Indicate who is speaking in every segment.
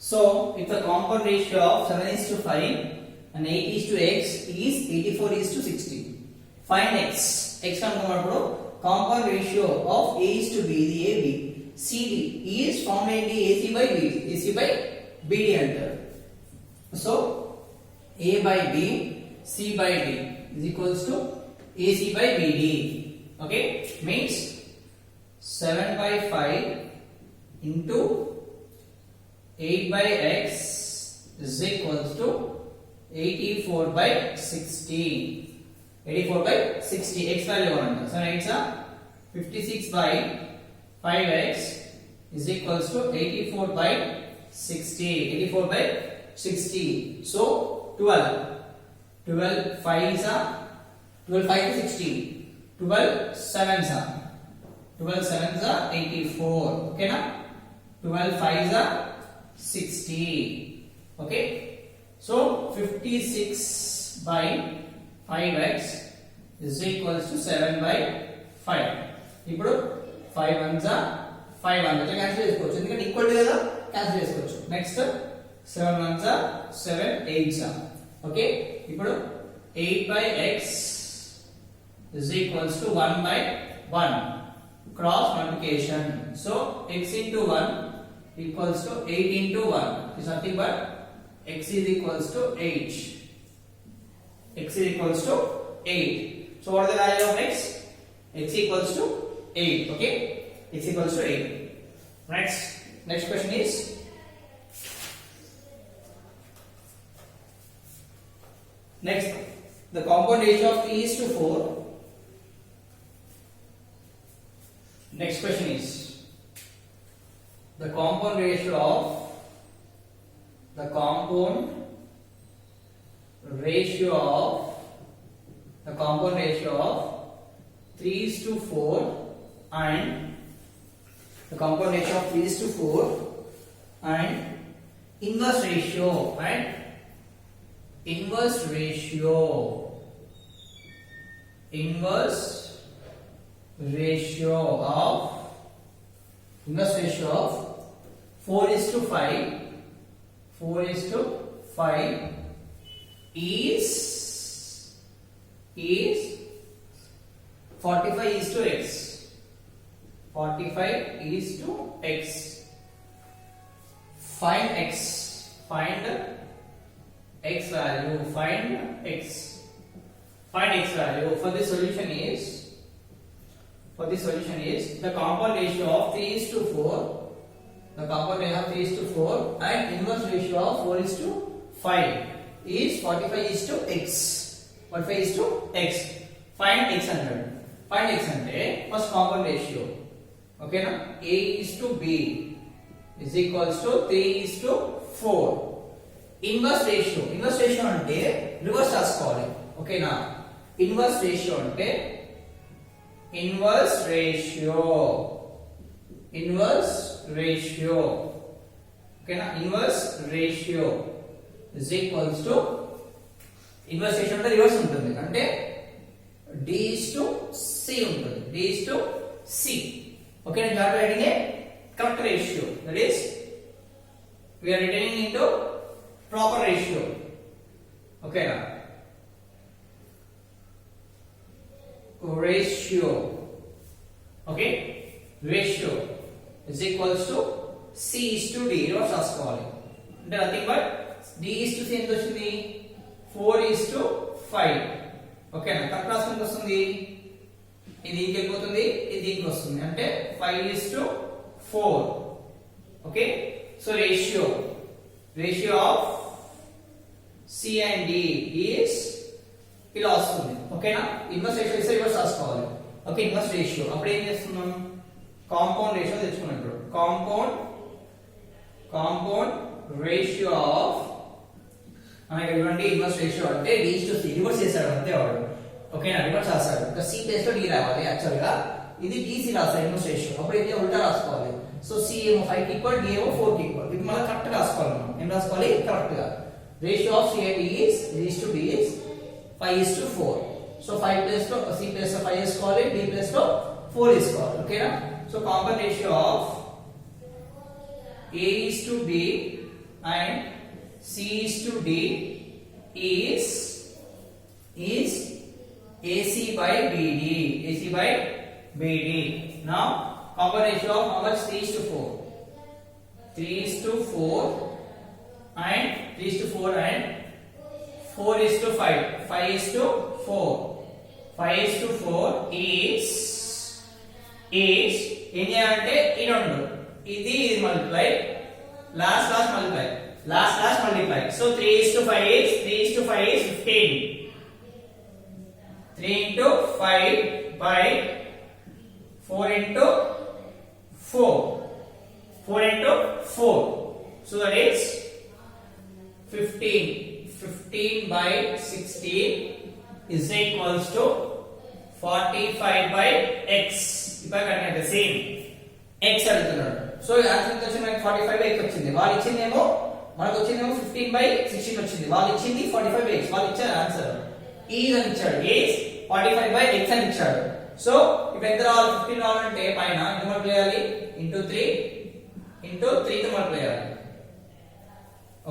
Speaker 1: So if the compound ratio of 7 is to 5 and 8 is to x is 84 is to 60. Find x. X అనుకున్నప్పుడు compound ratio of a is to b ఇది ab. cd is found in the ac by bd. ac by bd అంటారు. So a by b c by d is equals to ac by bd. Okay, means 7 by 5 into 8 by x is equals to 84 by 60. 84 by 60. X value 1. So it's a 56 by 5x is equals to 84 by 60. 84 by 60. So 12. 12 5 is a 12 5 to 60. 12 7s are 12 7s are 84. Okay na? 12 5s are 60. Okay. So 56 by 5x is equals to 7 by 5. ఇప్పుడు 5 ones are 5 ones cancel చేసుకోవచ్చు ఎందుకంటే equal కదా cancel చేసుకోవచ్చు. Next 7 ones are 7 8s are. Okay, ఇప్పుడు 8 by x is equals to 1 by 1 cross multiplication. So x into 1 equals to 8 into 1 is nothing but x is equals to 8. X is equals to 8. So what is the value of x? X equals to 8. Okay, x equals to 8. Next question is the compound ratio of 3 is to 4. Next question is the compound ratio of 3 is to 4 and the compound ratio of 3 is to 4 and inverse ratio of inverse ratio of 4 is to 5 is 45 is to x. 45 is to x. Find x. Find x value. Find x value. For the solution is the compound ratio of 3 is to 4. The compound ratio of 3 is to 4 and inverse ratio of 4 is to 5 is 45 is to x. 45 is to x. Find x under. Find x ante first compound ratio. Okay na? A is to b is equals to 3 is to 4. Inverse ratio ante reverse raskoవాలి. Okay na? Inverse ratio ante inverse ratio. Okay na? Inverse ratio is equals to inverse ratio ante reverse ఉంటుంది అంటే d is to c ఉంటుంది. d is to c. Okay, now we are writing a correct ratio. That is, we are returning into proper ratio. Okay, now ratio. Okay, ratio is equals to c is to d. Reverse రాసుకోవాలి అంటే nothing but d is to c ఎంత వస్తుంది 4 is to 5. Okay నా correct రాసుకుంటే వస్తుంది ఇది దీనికి వెళ్ళిపోతుంది ఇది దీనికి వస్తుంది అంటే 5 is to 4. Okay, so ratio of c and d is ఇలా వస్తుంది. ఓకేనా, ఇన్వర్స్ రేషియో ఇస్తే రివర్స్ రాసుకోవాలి. ఓకే, ఇన్వర్స్ రేషియో అప్పుడు ఏం చేస్తున్నాం కాంపౌండ్ రేషియో తెచ్చుకున్నప్పుడు కాంపౌండ్ రేషియో ఆఫ్ మనకి ఇవ్వండి ఇన్వర్స్ రేషియో అంటే d is to c reverse చేశాడు అంతే వాడు. ఓకేనా, రివర్స్ రాస్తాడు ఇంకా c ప్లేస్ లో d రావాలి. యాక్చువల్ గా ఇది dc రాస్తాడు ఇన్వర్స్ రేషియో, అప్పుడు అయితే ఉల్టా రాసుకోవాలి. సో c ఏమో 5 కి ఈక్వల్ d ఏమో 4 కి ఈక్వల్. ఇది మనం కరెక్ట్ రాసుకోవాలి. మనం ఏం రాసుకోవాలి కరెక్ట్ గా. Ratio of c and d is 5 is to 4. So 5 place లో c ప్లేస్ లో 5 వేసుకోవాలి, d ప్లేస్ లో 4 వేసుకోవాలి. ఓకేనా, so compound ratio of a is to b and C is to D is AC by BD. AC by BD. Now compound ratio of how much? 3 is to 4. 3 is to 4 and 3 is to 4 and 4 is to 5. 5 is to 4. 5 is to 4 is any ante in undu. Idi is multiply. Last multiply. So 3 is to 5 is 15. 3 into 5 by 4 into 4. 4 into 4. So that is 15. 15 by 16 is equals to 45 by x. If I can the same x అడుగుతున్నాడు. So answer వచ్చి మనకి 45 by x వచ్చింది. వాళ్ళు ఇచ్చిందేమో మనకు వచ్చిందేమో 15 by 16 వచ్చింది. వాళ్ళు ఇచ్చింది 45 by x. వాళ్ళు ఇచ్చారు ఆన్సర్ is అని ఇచ్చాడు. is 45 by x అని ఇచ్చాడు. సో ఇప్పుడు ఎంత రావాలి? 15 రావాలంటే పైన ఎంత మల్టిప్లై చేయాలి? into 3 తో మల్టిప్లై చేయాలి.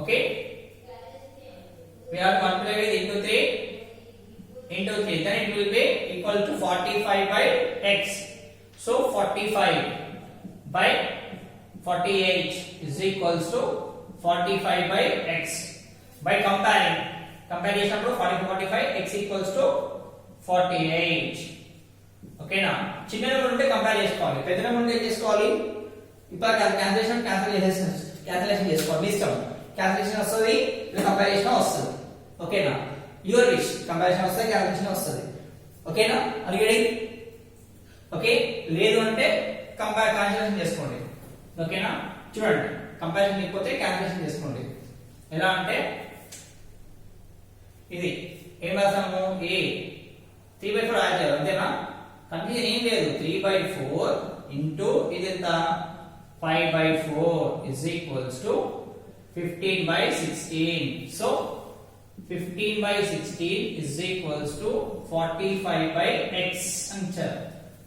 Speaker 1: Okay, we have to multiply with into 3 then it will be equal to 45 by x. So 45 by 48 is equals to 45 by x. By comparison of 45 x equals to 48. Okay na, చిన్న number ఉంటే compare చేసుకోవాలి, పెద్ద number ఉంటే ఏం చేసుకోవాలి? ఇప్పుడు cancellation చేసుకోవాలి. మీ ఇష్టం, క్యాన్సిలేషన్ వస్తుంది లేదా కంపారిజన్ వస్తుంది. ఓకేనా, యువర్ విష్. కంపారిజన్ వస్తే క్యాన్సిలేషన్ వస్తుంది. ఓకేనా, అడిగేది ఓకే. లేదు అంటే క్యాన్సిలేషన్ చేసుకోండి. ఓకేనా, చూడండి, కంపారిజన్ లేకపోతే క్యాన్సిలేషన్ చేసుకోండి. ఎలా అంటే ఇది ఏం రాసాము? ఏ 3/4 యాడ్ చేయాలి, అంతేనా? కన్ఫ్యూజన్ ఏం లేదు. 3/4 ఇంటూ ఇది ఎంత? 5/4 is equals to 15 by 16. So 15 by 16 is equals to 45 by x answer.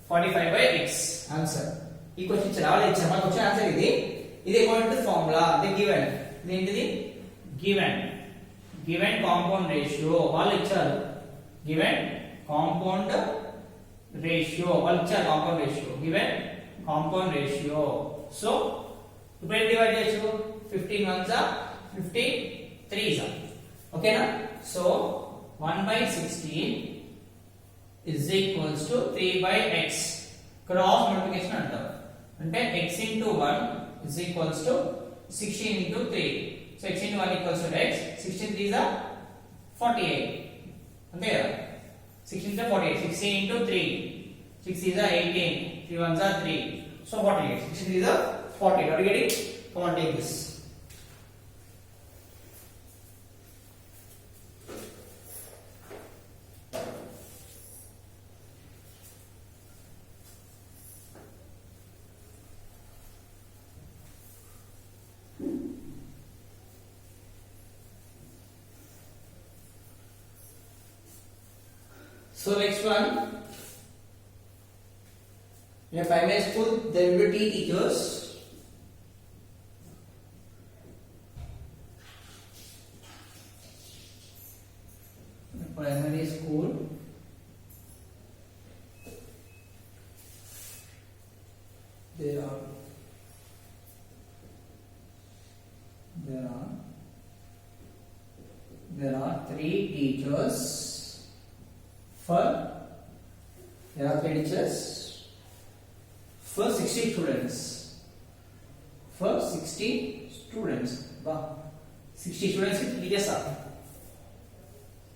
Speaker 1: 45 by x answer. ఈ క్వశ్చన్ చాలా ఇచ్చారు. మనకు వచ్చిన ఆన్సర్ ఇది. ఇది అకార్డింగ్ టు ఫార్ములా, అది గివెన్. ఇదేంటిది? గివెన్ కాంపౌండ్ రేషియో వాళ్ళు ఇచ్చారు. గివెన్ కాంపౌండ్ రేషియో వాళ్ళు ఇచ్చారు. Compound ratio given compound ratio. So ఇప్పుడు ఏం డివైడ్ చేయొచ్చు? 15 ones are 15 3s are. ఓకేనా, so 1/16 is equals to 3 by x. Cross multiplication అంటారు. అంటే x into 1 is equals to 16 into 3. So x into 1 equals to x. 16 3s are 48. అంతే కదా, 16 into 48. 16 into 3. 6 3s are 18. 3 1s are 3. So 48. 16 3s are 48. Are you getting? Come on, take this. So next one, in a primary school there will be teachers. In a primary school there are 3 teachers. There are 3 teachers for 60 students. For 60 students. Wow. 60 students with teachers are.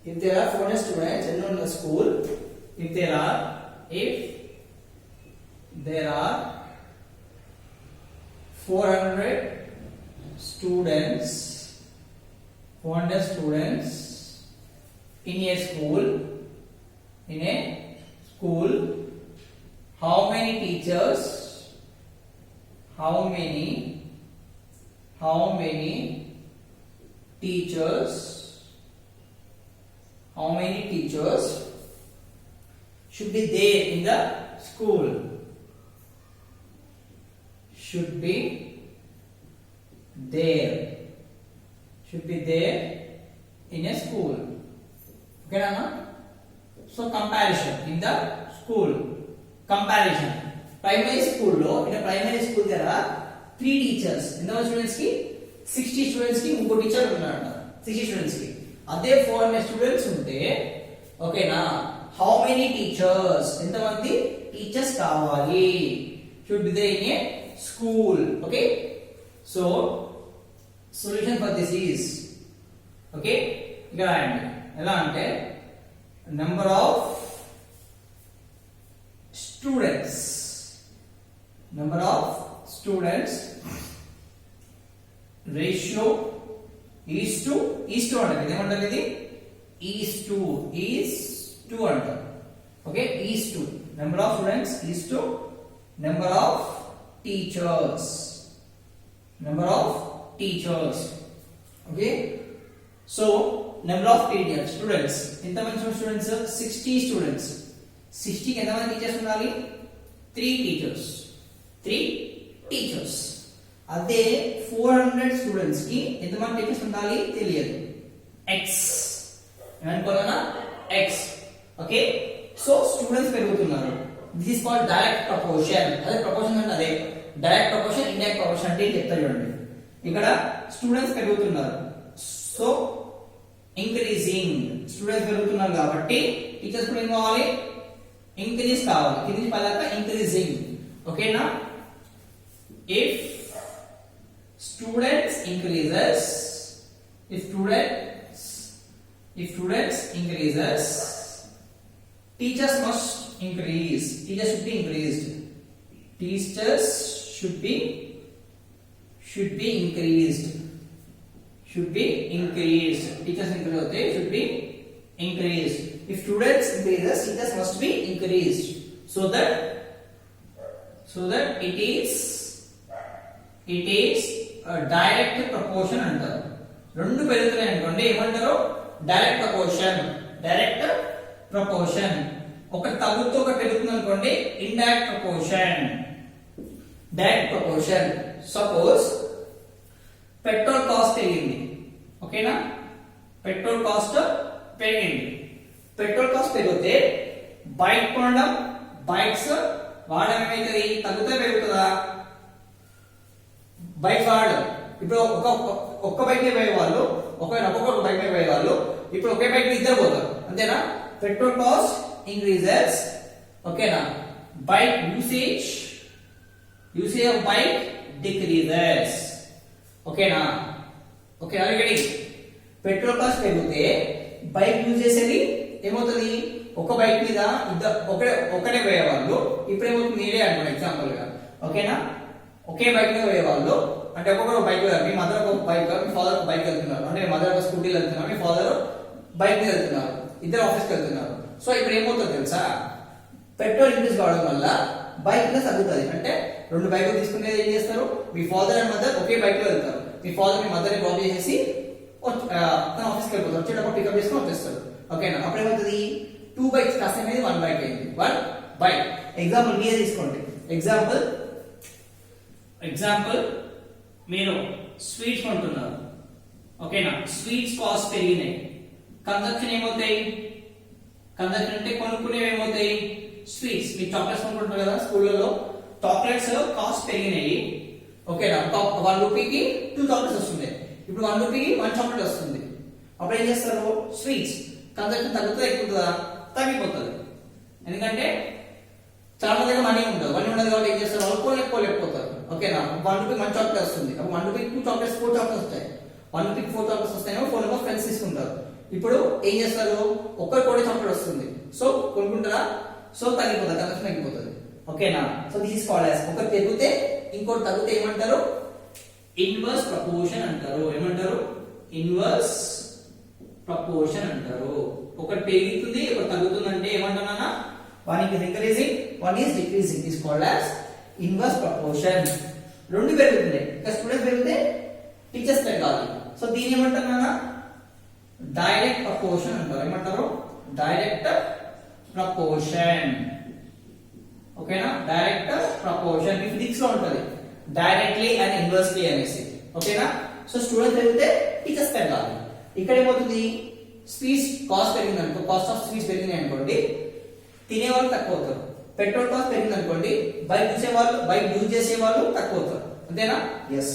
Speaker 1: If there are 400 students in the school, if there are 400 students in a school, how many teachers should be there in the school? Should be there should be there in a school. Okay na? So comparison in the school. Comparison. Primary school lo, in a primary school there are 3 teachers. In the students ki 60 students ki inko teacher unnadu. 60 students ki. Ade 400 students unte, okay na? How many teachers? Entamandi teachers kavali? Should be there in a school. Okay? So solution for this is, okay, ఇక్కడ రాయండి. ఎలా అంటే number of students ratio is to అంటారు. ఇదేమంటారు? ఇది is to అంటారు. Okay, is to number of students is to number of teachers. Okay, so number of teachers, students. ఎంతమంది students? 60 students. 60 కి ఎంతమంది టీచర్స్ ఉండాలి? 3 టీచర్స్. అదే 400 స్టూడెంట్స్ కి ఎంతమంది టీచర్స్ ఉండాలి? తెలియదు. x ఏమనుకోవాలన్నా? x. ఓకే, సో స్టూడెంట్స్ పెరుగుతున్నారు. This is called direct proportion. అదే ప్రపోర్షన్ అంటే అదే డైరెక్ట్ ప్రపోర్షన్, ఇండైరెక్ట్ ప్రపోర్షన్ అంటే చెప్తా చూడండి. ఇక్కడ స్టూడెంట్స్ పెరుగుతున్నారు, సో ఇంక్రీజింగ్. స్టూడెంట్స్ పెరుగుతున్నారు కాబట్టి టీచర్స్ కూడా ఏం కావాలి? ఇంక్రీజ్ కావాలి. కింది పదాక ఇంక్రీజింగ్. ఓకేనా? If students increases, if students increases, teachers must increase. Teachers should be increased. Teachers should be increased. Teachers increase होते should be increased. If students increases, teachers must be increased, so that it is a direct proportion అంటారు. రెండు పెరుగుతున్నాయి అనుకోండి, ఏమంటారు? Direct proportion. ఒకటి తగ్గుతూ ఒకటి పెరుగుతుంది అనుకోండి, indirect proportion. Suppose petrol cost పెరిగింది. ఓకేనా? పెట్రోల్ కాస్ట్ పెరిగితే బైక్ కొనడం, బైక్స్ వాడడం ఏమైతుంది? తగ్గుతా పెరుగుతుందా? బైక్ వాడడం. ఇప్పుడు ఒక్క బైక్ మీద పోయే వాళ్ళు, ఒక్కొక్క బైక్ మీద పోయే వాళ్ళు ఇప్పుడు ఒకే బైక్ మీద ఇద్దరు పోతారు. అంతేనా? Petrol cost increases. ఓకేనా? Bike usage of bike decreases. ఓకేనా? ఓకే, ఆల్రెడీ పెట్రోల్ కాస్ట్ పెరిగితే బైక్ యూజ్ చేసేది ఏమవుతుంది? ఒక బైక్ మీద ఒకటే పోయేవాళ్ళు ఇప్పుడు ఏమవుతుంది? మీరే అనుకోండి ఎగ్జాంపుల్ గా. ఓకేనా? ఒకే బైక్ మీద పోయేవాళ్ళు అంటే ఒక్కొక్కరు బైక్ మీద, మీ మదర్ ఒక బైక్, మీ ఫాదర్ ఒక బైక్ వెళ్తున్నారు, అంటే మీ మదర్ ఒక స్కూటీలో వెళ్తున్నారు, మీ ఫాదర్ బైక్ మీద వెళ్తున్నారు, ఇద్దరు ఆఫీస్కి వెళ్తున్నారు. సో ఇప్పుడు ఏమవుతుంది తెలుసా? పెట్రోల్ ఇంక్రీజ్ కావడం వల్ల బైక్ మీద తగ్గుతుంది. అంటే 2 బైకులు తీసుకునేది ఏం చేస్తారు? మీ ఫాదర్ అండ్ మదర్ ఒకే బైక్ లో వెళ్తారు. మీ ఫాదర్ మీ మదర్ ని డ్రాప్ చేసేసి తన ఆఫీస్కి వెళ్ళిపోతారు. వచ్చేటప్పుడు పికప్ చేసుకుని వచ్చేస్తారు. ఓకేనా? అప్పుడు ఏమవుతుంది? 2 బైక్స్ కాస్త అనేది 1 బైక్ అయింది. 1 బైక్. ఎగ్జాంపుల్ మీరే తీసుకోండి. ఎగ్జాంపుల్ మీరు స్వీట్స్ కొంటున్నారు. ఓకేనా? స్వీట్స్ కాస్ట్ పెరిగినాయి. కన్సంప్షన్ ఏమవుతాయి? కన్సంప్షన్ అంటే కొనుక్కునేవి ఏమవుతాయి? స్వీట్స్. మీరు చాక్లెట్స్ కొనుక్కుంటారు కదా స్కూళ్ళలో, చాక్లెట్స్ కాస్ట్ పెరిగినాయి. ఓకేనా? 1 రూపీకి 2 చాక్లెట్స్ వస్తుంది. ఇప్పుడు 1 రూపీకి 1 చాక్లెట్ వస్తుంది. అప్పుడు ఏం చేస్తారు? స్వీట్స్ కన్సంప్షన్ తగ్గుతుందా ఎక్కుతుందా? తగ్గిపోతుంది. ఎందుకంటే చాలా మంది దగ్గర మనీ ఉండదు కాబట్టి ఏం చేస్తారు? వాళ్ళు కొనుక్కోలేకపోతారు. ఓకేనా? 1 రూపీకి 1 చాక్లెట్ వస్తుంది. అప్పుడు 1 రూపీకి 2 చాక్లెట్స్ 4 చాక్లెట్స్ వస్తాయి. 1 రూపీకి 4 చాక్లెట్స్ వస్తాయేమో 4 నెంబర్ ఫ్రెండ్స్ తీసుకుంటారు. ఇప్పుడు ఏం చేస్తారు? ఒక్కరు కూడా చాక్లెట్ వస్తుంది. సో కొనుక్కుంటారా? సో తగ్గిపోతుంది, కన్సంప్షన్ తగ్గిపోతుంది. ఓకేనా? So this is called as, ఒకటి పెరిగితే ఇంకోటి తగ్గితే ఏమంటారు? ఇన్వర్స్ ప్రపోర్షన్ అంటారు. ఏమంటారు? ఇన్వర్స్ ప్రపోర్షన్ అంటారు. ఒకటి పెరుగుతుంది ఒకటి తగ్గుతుంది అంటే ఏమంటున్నా? one is increasing, one is decreasing. Is called as inverse proportion. రెండు పెరుగుతున్నాయి. ఇక స్టూడెంట్స్ పెరిగితే టీచర్స్ పెరగాలి. సో దీని ఏమంటున్నా? డైరెక్ట్ ప్రపోర్షన్ అంటారు. ఏమంటారు? Direct proportion. ఓకేనా? డైరెక్ట్ ప్రపోర్షన్ ఫిజిక్స్ లో ఉంటది. డైరెక్ట్లీ అండ్ ఇన్వర్స్లీ అనేసి. ఓకేనా. సో స్టూడెంట్స్ పెరిగితే టీచర్స్ పెరగాలి. ఇక్కడ ఏమవుతుంది, స్పీడ్స్ కాస్ట్ పెరిగింది అనుకో, కాస్ట్ ఆఫ్ స్పీడ్స్ పెరిగింది అనుకోండి, తినే వాళ్ళు తక్కువ అవుతారు. పెట్రోల్ కాస్ట్ పెరిగింది అనుకోండి, బైక్ యూజ్ చేసే వాళ్ళు తక్కువ అవుతారు. అంతేనా? Yes.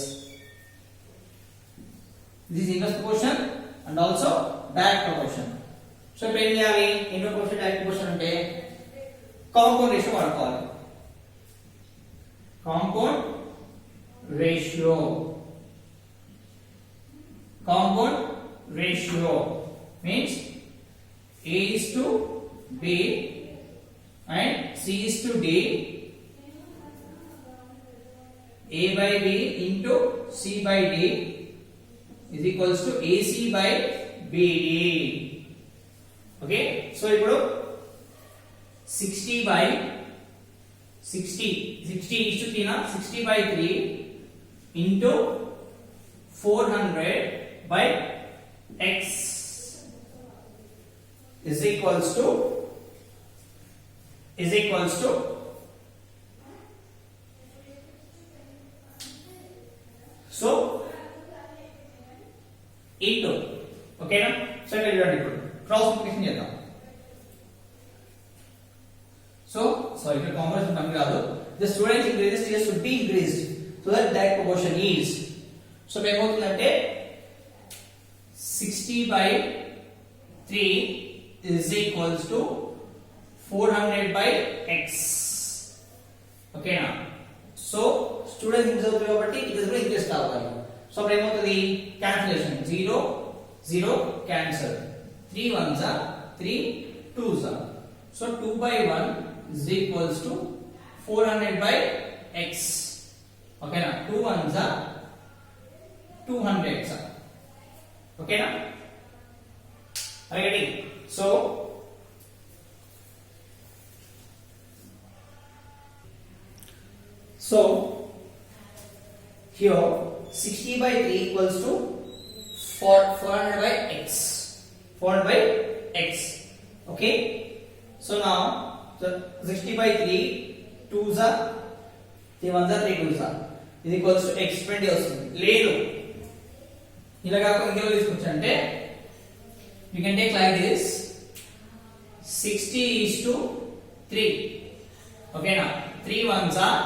Speaker 1: This inverse proportion and also direct proportion. So ఇప్పుడు ఏం చేయాలి, ఇన్వర్స్ ప్రపోర్షన్ డైరెక్ట్ ప్రపోర్షన్ అంటే కాంపౌండ్ రేషియో వాడుకోవాలి. Compound ratio, compound ratio means A is to B and C is to D, A by B into C by D is equals to AC by BD. Okay, so ఇప్పుడు 60 by 60 is to 3 na, 60 by 3 into 400 by x is equals to so into. Okay na. So ఇక్కడ చూడండి, ఇప్పుడు cross multiplication చేద్దాం. So ఇక్కడ compound మనకి రాదు. The students increases here should be increased so that proportion is. So ఏమవుతుందంటే 60 by 3 is equals to 400 by x. Okay na. So students increase అవుతుంది కాబట్టి టీచర్స్ కూడా ఇంక్రీజ్ కావాలి. సో అప్పుడు ఏమవుతుంది, cancellation 0 0 cancel, 3 1s are 3 2s are. So 2 by 1 is equals to 400 by x. Okay na. 2 1s are 200s are. Okay na. Are you getting? So here 60 by 3 equals to 400 by x. 400 by x. Okay. So now 60 by 3 2s are 3 1s are 3 2s are is equals to x 20 వస్తుంది. లేదు, ఇలా కాకుండా ఇంకేమో తీసుకొచ్చంటే you can take like this, 60 is to 3. Okay na. 3 1s are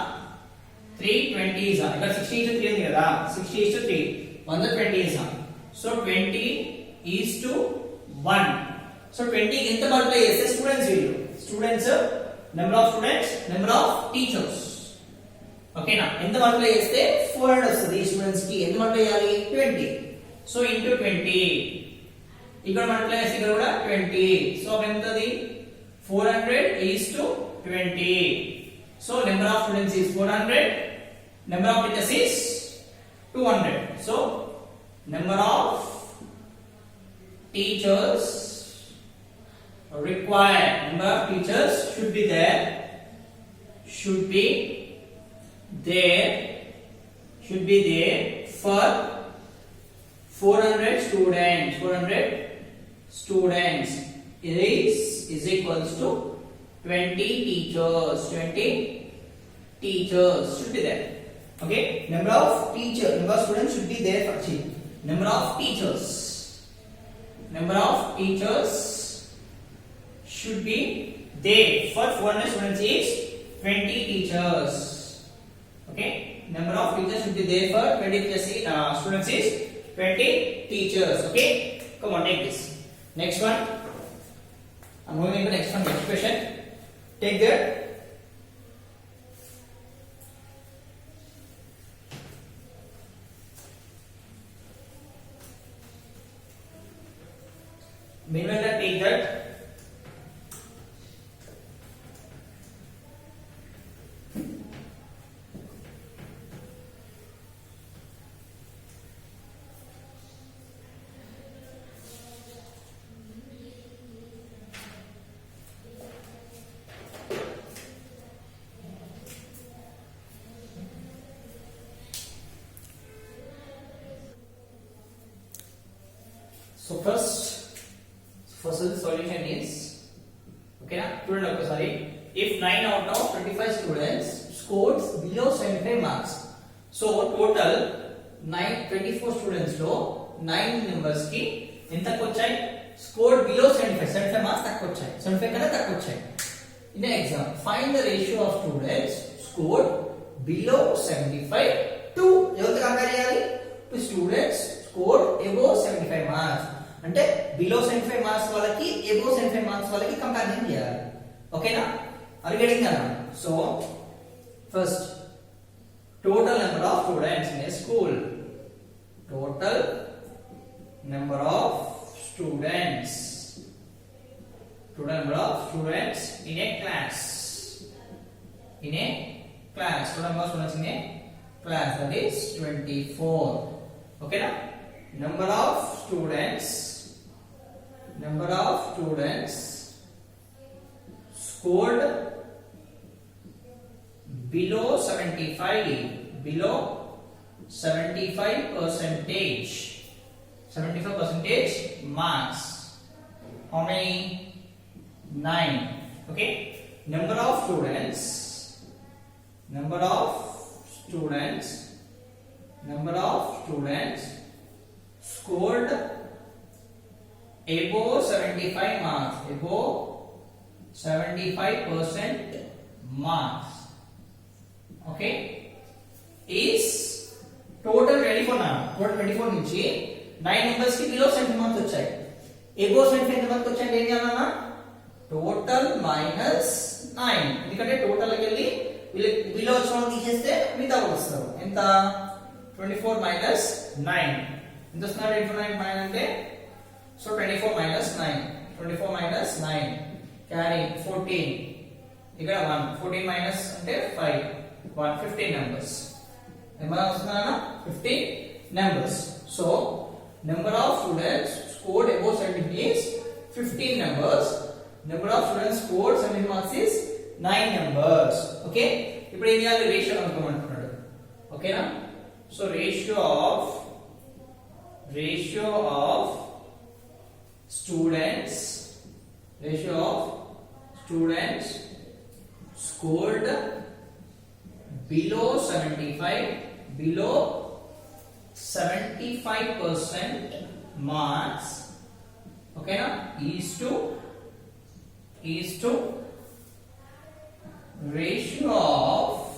Speaker 1: 3 20s are. ఇక్కడ 60 is to 3 ఉంది కదా, 60 is to 3 1s are 20s are. So 20 is to 1. So 20 ఎంత multiply చేస్తే students value, students number of students, number of teachers. ఓకేనా. ఎంత multiply చేస్తే 400 వస్తుంది. Students కి ఎంత మల్టిప్లై చేయాలి, 20. సో ఇంటూ 20, ఇక్కడ మల్టిప్లై చేస్తే ఇక్కడ కూడా 20. సో ఎంతది, 400 is to 20. So number of students is 400, number of teachers is 200. So number of teachers required, number of teachers should be there for 400 students is equals to 20 teachers should be there. Okay, number of students should be there for number of teachers should be there for 400 students is 20 teachers. Okay, number of teachers should be there for 20 students is 20 teachers. Okay, come on, take this next one. I'm moving to the next one, next question. Take that. Meanwhile, take that. So first the solution is, okay na, student sorry, if 9 out of 25 students scored below 75 marks, so total 24 students లో 9 members కి ఎంత వచ్చాయి score below 75 marks తక్కువ వచ్చాయి 75 కన్నా తక్కువ వచ్చాయి in exam find the ratio of students score below 75 to ఎవరితో కంపేర్ చేయాలి to students score above 75 marks అంటే బిలో 75 మార్క్స్ వాళ్ళకి అబోవ్ 75 మార్క్స్ వాళ్ళకి కంపారిజన్ చేయాలి ఓకేనా are you getting that so first total number of students in a school total number of students total number of students in a class total number of students in a class that is 24 okay na number of students scored below 75 percentage marks how many 9 okay number of students scored above 75 marks above 75% marks okay is total 24 now total 24 నుంచి 9 members కి below 70 marks వచ్చాయి above 75 marks వచ్చాయి ఏం చేయాలన్నా total minus 9 ఎందుకంటే total కి వెళ్ళి below వచ్చిన వాళ్ళు తీసేస్తే మిగతా వస్తారు ఎంత 24 మైనస్ 9 ఎంత వస్తున్నారు 9 అంటే సో 24 మైనస్ 9 క్యారీ 14 ఇక్కడ 1 14 మైనస్ అంటే 5 15 numbers. Number of 15 numbers. So, number of students scored above 70 is 15 numbers. Number of students scored 70 marks is 9 numbers. Okay? ఇప్పుడు ఏం చేయాలి రేషియో అనుకోమంటున్నాడు ఓకేనా so ratio of students scored below 75% marks okay na is to ratio of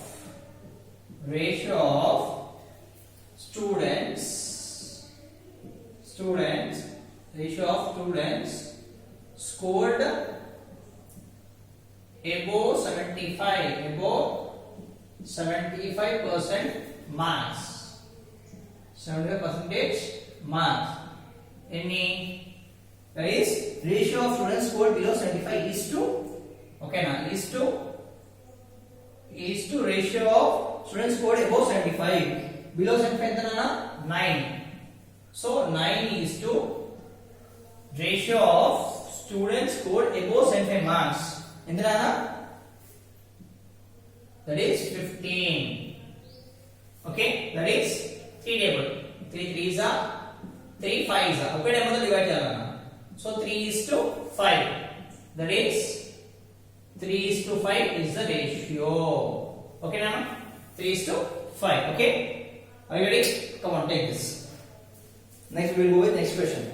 Speaker 1: students scored above 75% marks 75% marks any that is ratio of students scored below 75 is to okay na is to ratio of students scored above 75 below 75 ఎంత na 9 so 9 is to ratio of students scored above 75 marks ఎంత na that is 15 okay that is 3 table 3 3s are 3 5s are okay number divide cheyalana so 3 is to 5 that is 3 is to 5 is the ratio okay na 3 is to 5 okay are you ready come on take this next we will go with next question